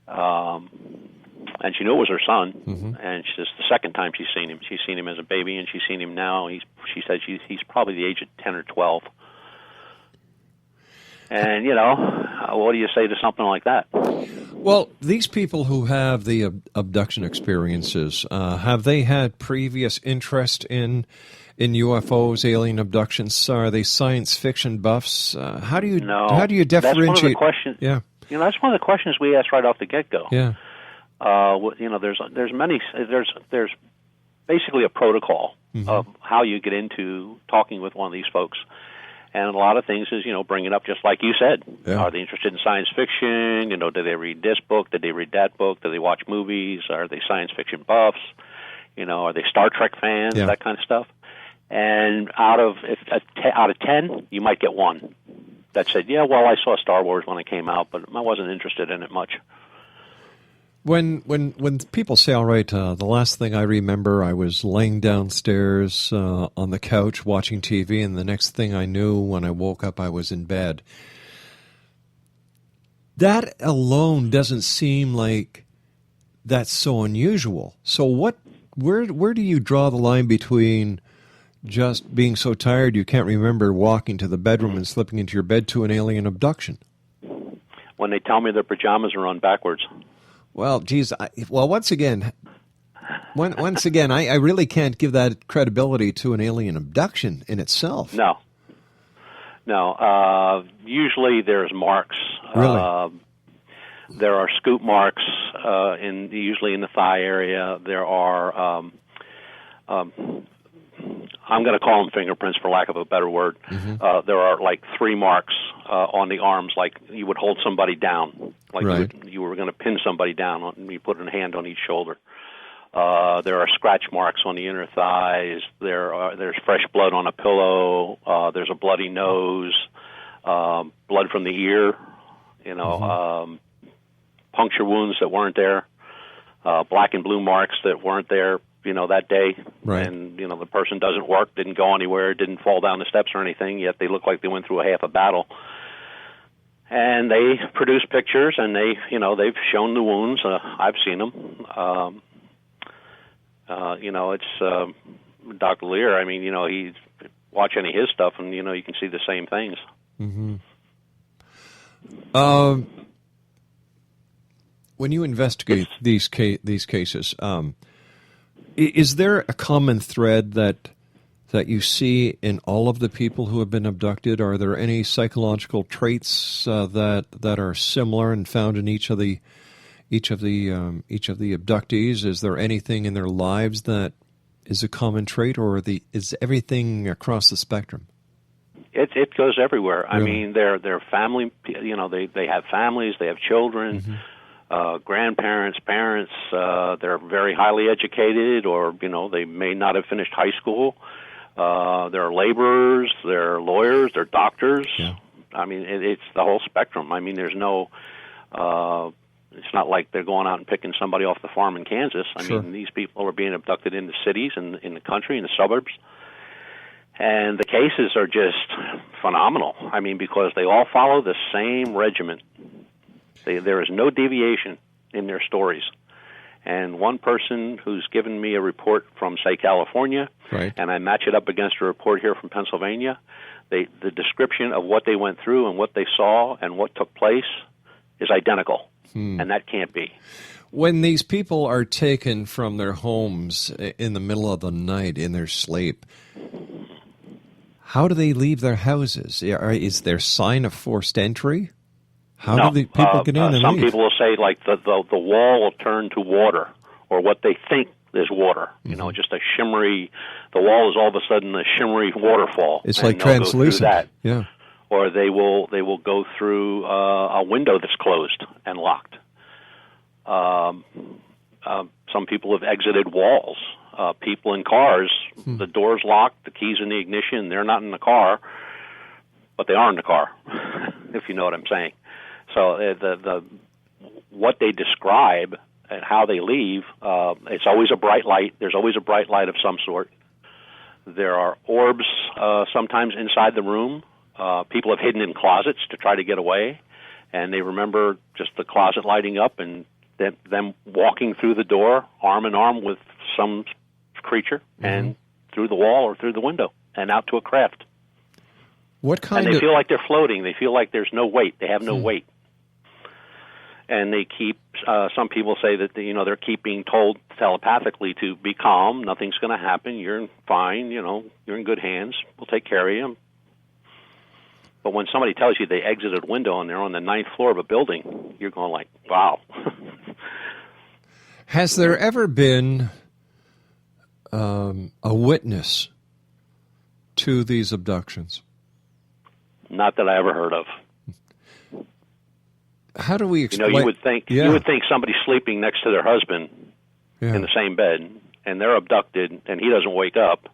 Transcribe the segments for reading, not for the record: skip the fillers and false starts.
And she knew it was her son, and she says the second time she's seen him. She's seen him as a baby, and she's seen him now. She said he's probably the age of 10 or 12. And, what do you say to something like that? Well, these people who have the abduction experiences, have they had previous interest in UFOs, alien abductions? Are they science fiction buffs? How do you differentiate? That's one of the questions. Yeah. That's one of the questions we asked right off the get-go. Yeah. There's basically a protocol of how you get into talking with one of these folks. And a lot of things is, bring it up just like you said. Yeah. Are they interested in science fiction? Do they read this book? Did they read that book? Do they watch movies? Are they science fiction buffs? Are they Star Trek fans? Yeah. That kind of stuff. And out of 10, you might get one that said, yeah, well, I saw Star Wars when it came out, but I wasn't interested in it much. When people say, all right, the last thing I remember, I was laying downstairs on the couch watching TV, and the next thing I knew, when I woke up, I was in bed. That alone doesn't seem like that's so unusual. So where do you draw the line between just being so tired you can't remember walking to the bedroom and slipping into your bed to an alien abduction? When they tell me their pajamas are on backwards. Well, geez, once again, I really can't give that credibility to an alien abduction in itself. No. Usually there's marks. Really? There are scoop marks usually in the thigh area. There are, I'm going to call them fingerprints for lack of a better word. There are like 3 marks on the arms, like you would hold somebody down, like right. you were going to pin somebody down, and you put a hand on each shoulder. There are scratch marks on the inner thighs. There's fresh blood on a pillow. There's a bloody nose, blood from the ear. Puncture wounds that weren't there, black and blue marks that weren't there. That day, right. And, the person doesn't work, didn't go anywhere, didn't fall down the steps or anything, yet they look like they went through a half a battle. And they produce pictures, and they've shown the wounds. I've seen them. It's Dr. Lear. I mean, he watch any of his stuff, and, you can see the same things. When you investigate these cases, is there a common thread that you see in all of the people who have been abducted? Are there any psychological traits that are similar and found in each of the abductees? Is there anything in their lives that is a common trait, or is everything across the spectrum? It goes everywhere. Really? I mean, they're family. They have families. They have children. Grandparents, parents, they're very highly educated, or, they may not have finished high school. They're laborers, they're lawyers, they're doctors. Yeah. I mean, it's the whole spectrum. I mean, there's no, it's not like they're going out and picking somebody off the farm in Kansas. I mean, these people are being abducted in the cities and in the country, in the suburbs. And the cases are just phenomenal. I mean, because they all follow the same regimen. There is no deviation in their stories. And one person who's given me a report from, say, California, right. and I match it up against a report here from Pennsylvania, the description of what they went through and what they saw and what took place is identical. And that can't be. When these people are taken from their homes in the middle of the night in their sleep, how do they leave their houses? Is there sign of forced entry? How do the people get in and some leave? People will say, like, the wall will turn to water, or what they think is water. Just a shimmery. The wall is all of a sudden a shimmery waterfall. It's like translucent. That. Yeah. Or they will go through a window that's closed and locked. Some people have exited walls. People in cars, the door's locked, the key's in the ignition. They're not in the car, but they are in the car. If you know what I'm saying. So what they describe and how they leave, it's always a bright light. There's always a bright light of some sort. There are orbs sometimes inside the room. People have hidden in closets to try to get away, and they remember just the closet lighting up and them walking through the door, arm in arm with some creature, and through the wall or through the window and out to a craft. What kind and they feel like they're floating. They feel like there's no weight. They have no weight. And they keep, some people say that, they're being told telepathically to be calm, nothing's going to happen, you're fine, you're in good hands, we'll take care of you. But when somebody tells you they exited a window and they're on the 9th floor of a building, you're going like, wow. Has there ever been a witness to these abductions? Not that I ever heard of. How do we explain? You would think somebody sleeping next to their husband in the same bed, and they're abducted, and he doesn't wake up,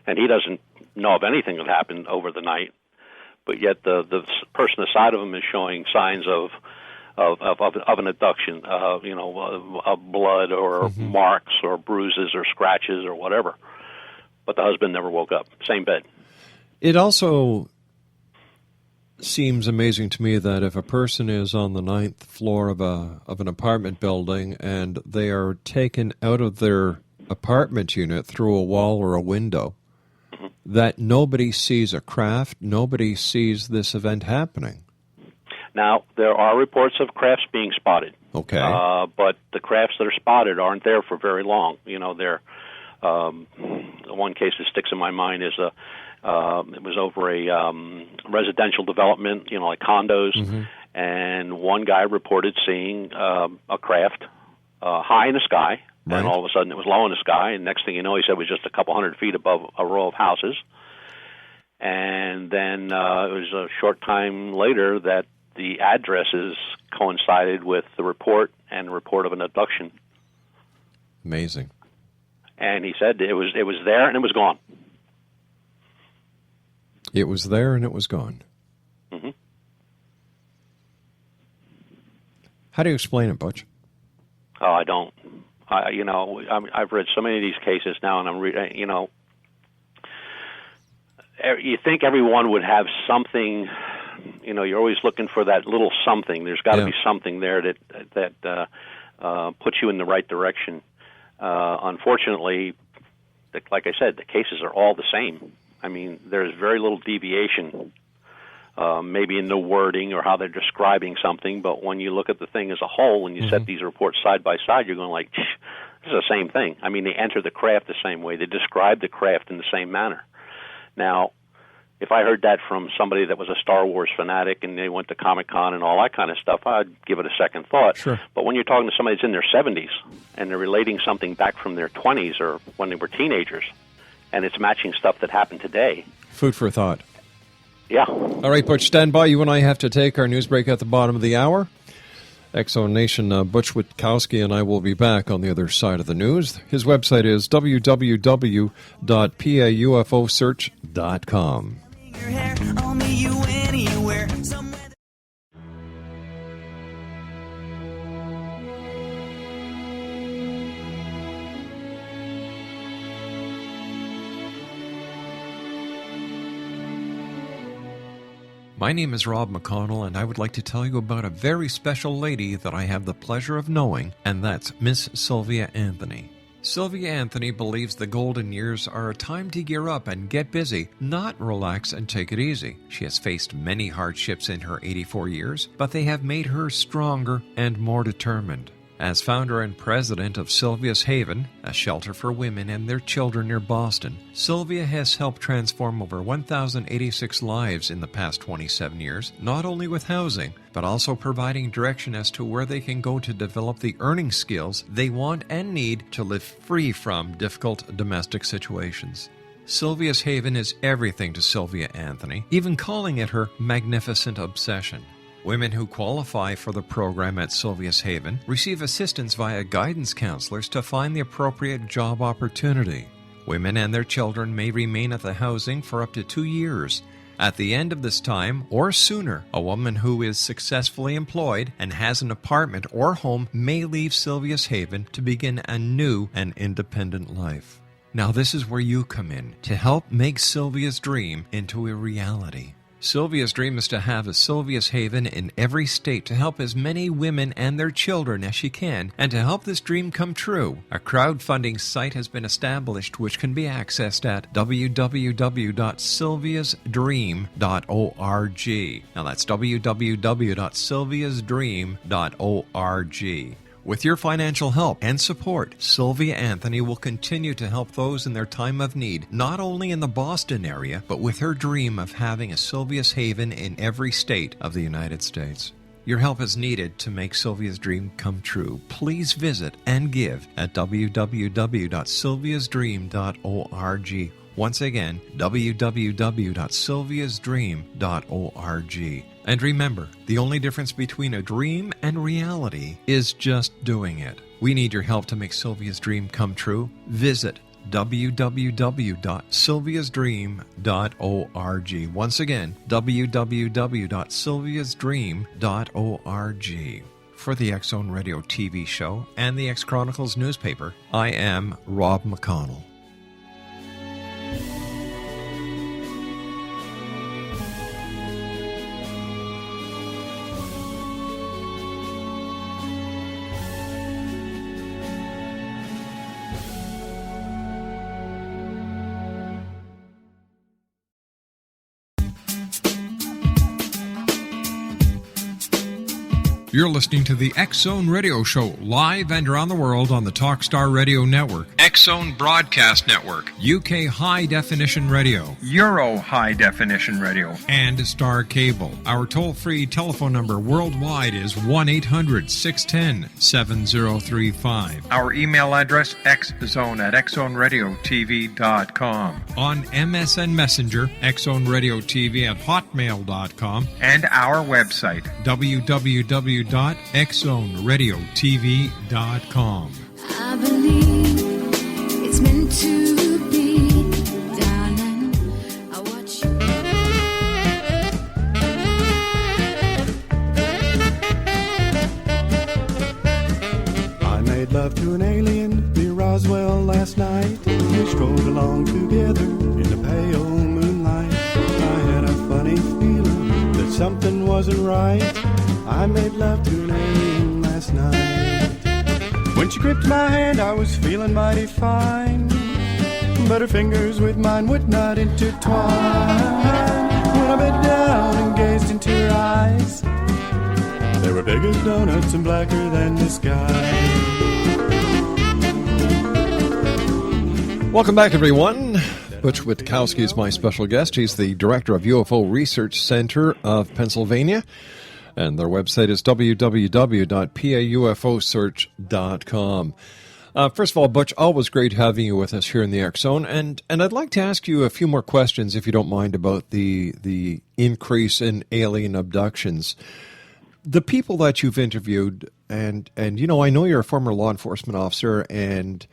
and he doesn't know of anything that happened over the night, but yet the person aside of him is showing signs of an abduction, of blood or marks or bruises or scratches or whatever. But the husband never woke up. Same bed. It also seems amazing to me that if a person is on the 9th floor of an apartment building and they are taken out of their apartment unit through a wall or a window, that nobody sees a craft, nobody sees this event happening. Now, there are reports of crafts being spotted. Okay. But the crafts that are spotted aren't there for very long. They're the one case that sticks in my mind is it was over a residential development, like condos, and one guy reported seeing a craft high in the sky, and all of a sudden it was low in the sky, and next thing you know, he said it was just a couple hundred feet above a row of houses. And then it was a short time later that the addresses coincided with the report and the report of an abduction. Amazing. And he said it was there and it was gone. It was there and it was gone. Mm-hmm. How do you explain it, Butch? Oh, I don't. I've read so many of these cases now, and I'm reading. You think everyone would have something. You're always looking for that little something. There's got to be something there that puts you in the right direction. Unfortunately, like I said, the cases are all the same. I mean, there's very little deviation, maybe in the wording or how they're describing something, but when you look at the thing as a whole and you set these reports side by side, you're going like, this is the same thing. I mean, they enter the craft the same way. They describe the craft in the same manner. Now, if I heard that from somebody that was a Star Wars fanatic and they went to Comic-Con and all that kind of stuff, I'd give it a second thought. Sure. But when you're talking to somebody that's in their 70s and they're relating something back from their 20s or when they were teenagers, and it's matching stuff that happened today. Food for thought. Yeah. All right, Butch, stand by. You and I have to take our news break at the bottom of the hour. Exo Nation, Butch Witkowski and I will be back on the other side of the news. His website is www.paufosearch.com. My name is Rob McConnell, and I would like to tell you about a very special lady that I have the pleasure of knowing, and that's Miss Sylvia Anthony. Sylvia Anthony believes the golden years are a time to gear up and get busy, not relax and take it easy. She has faced many hardships in her 84 years, but they have made her stronger and more determined. As founder and president of Sylvia's Haven, a shelter for women and their children near Boston, Sylvia has helped transform over 1,086 lives in the past 27 years, not only with housing, but also providing direction as to where they can go to develop the earning skills they want and need to live free from difficult domestic situations. Sylvia's Haven is everything to Sylvia Anthony, even calling it her magnificent obsession. Women who qualify for the program at Sylvia's Haven receive assistance via guidance counselors to find the appropriate job opportunity. Women and their children may remain at the housing for up to 2 years. At the end of this time, or sooner, a woman who is successfully employed and has an apartment or home may leave Sylvia's Haven to begin a new and independent life. Now this is where you come in to help make Sylvia's dream into a reality. Sylvia's dream is to have a Sylvia's Haven in every state to help as many women and their children as she can, and to help this dream come true. A crowdfunding site has been established which can be accessed at www.sylviasdream.org. Now that's www.sylviasdream.org. With your financial help and support, Sylvia Anthony will continue to help those in their time of need, not only in the Boston area, but with her dream of having a Sylvia's Haven in every state of the United States. Your help is needed to make Sylvia's dream come true. Please visit and give at www.sylviasdream.org. Once again, www.sylviasdream.org. And remember, the only difference between a dream and reality is just doing it. We need your help to make Sylvia's dream come true. Visit www.sylviasdream.org. Once again, www.sylviasdream.org. For the X Zone Radio TV show and the X Chronicles newspaper, I am Rob McConnell. You're listening to the X Zone Radio Show, live and around the world on the Talkstar Radio Network, X Zone Broadcast Network, UK High Definition Radio, Euro High Definition Radio, and Star Cable. Our toll-free telephone number worldwide is 1-800-610-7035. Our email address, xzone@xzoneradiotv.com. On MSN Messenger, xzoneradiotv@hotmail.com. And our website, www.xzoneradiotv.com. I believe it's meant to be, darling. I watch you. I made love to an alien near Roswell last night. We strolled along together in the pale moonlight. I had a funny feeling that something wasn't right. I made love to an alien last night. When she gripped my hand, I was feeling mighty fine, but her fingers with mine would not intertwine. When I bent down and gazed into her eyes, they were big as donuts and blacker than the sky. Welcome back, everyone. Butch Witkowski is my special guest. He's the director of UFO Research Center of Pennsylvania. And their website is www.paufosearch.com. First of all, Butch, always great having you with us here in the X Zone. And I'd like to ask you a few more questions, if you don't mind, about the increase in alien abductions. The people that you've interviewed, and you know, I know you're a former law enforcement officer, and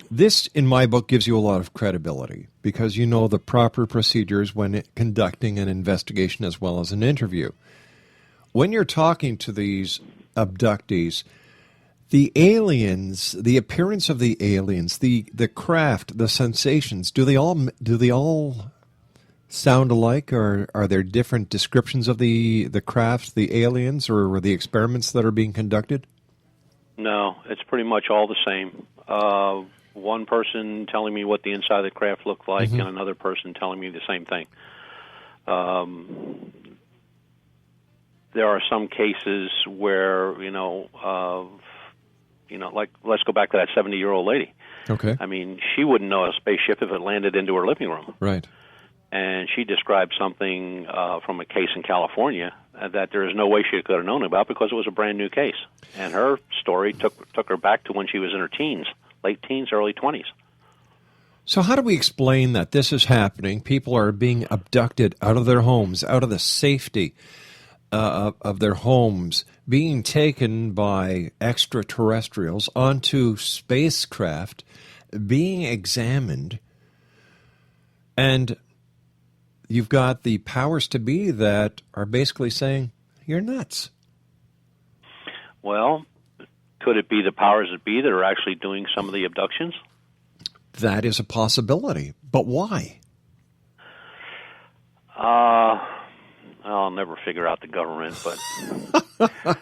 this, in my book, gives you a lot of credibility because you know the proper procedures when conducting an investigation as well as an interview. When you're talking to these abductees, the aliens, the appearance of the aliens, the craft, the sensations, do they all sound alike, or are there different descriptions of the craft, the aliens, or the experiments that are being conducted? No, it's pretty much all the same. One person telling me what the inside of the craft looked like, and another person telling me the same thing. There are some cases where, like, let's go back to that 70-year-old lady. Okay. I mean, she wouldn't know a spaceship if it landed into her living room. Right. And she described something from a case in California that there is no way she could have known about because it was a brand new case. And her story took her back to when she was in her teens, late teens, early 20s. So how do we explain that this is happening? People are being abducted out of their homes, out of the safety of their homes, being taken by extraterrestrials onto spacecraft, being examined, and you've got the powers to be that are basically saying, you're nuts. Well, could it be the powers that be that are actually doing some of the abductions? That is a possibility. But why? never figure out the government, but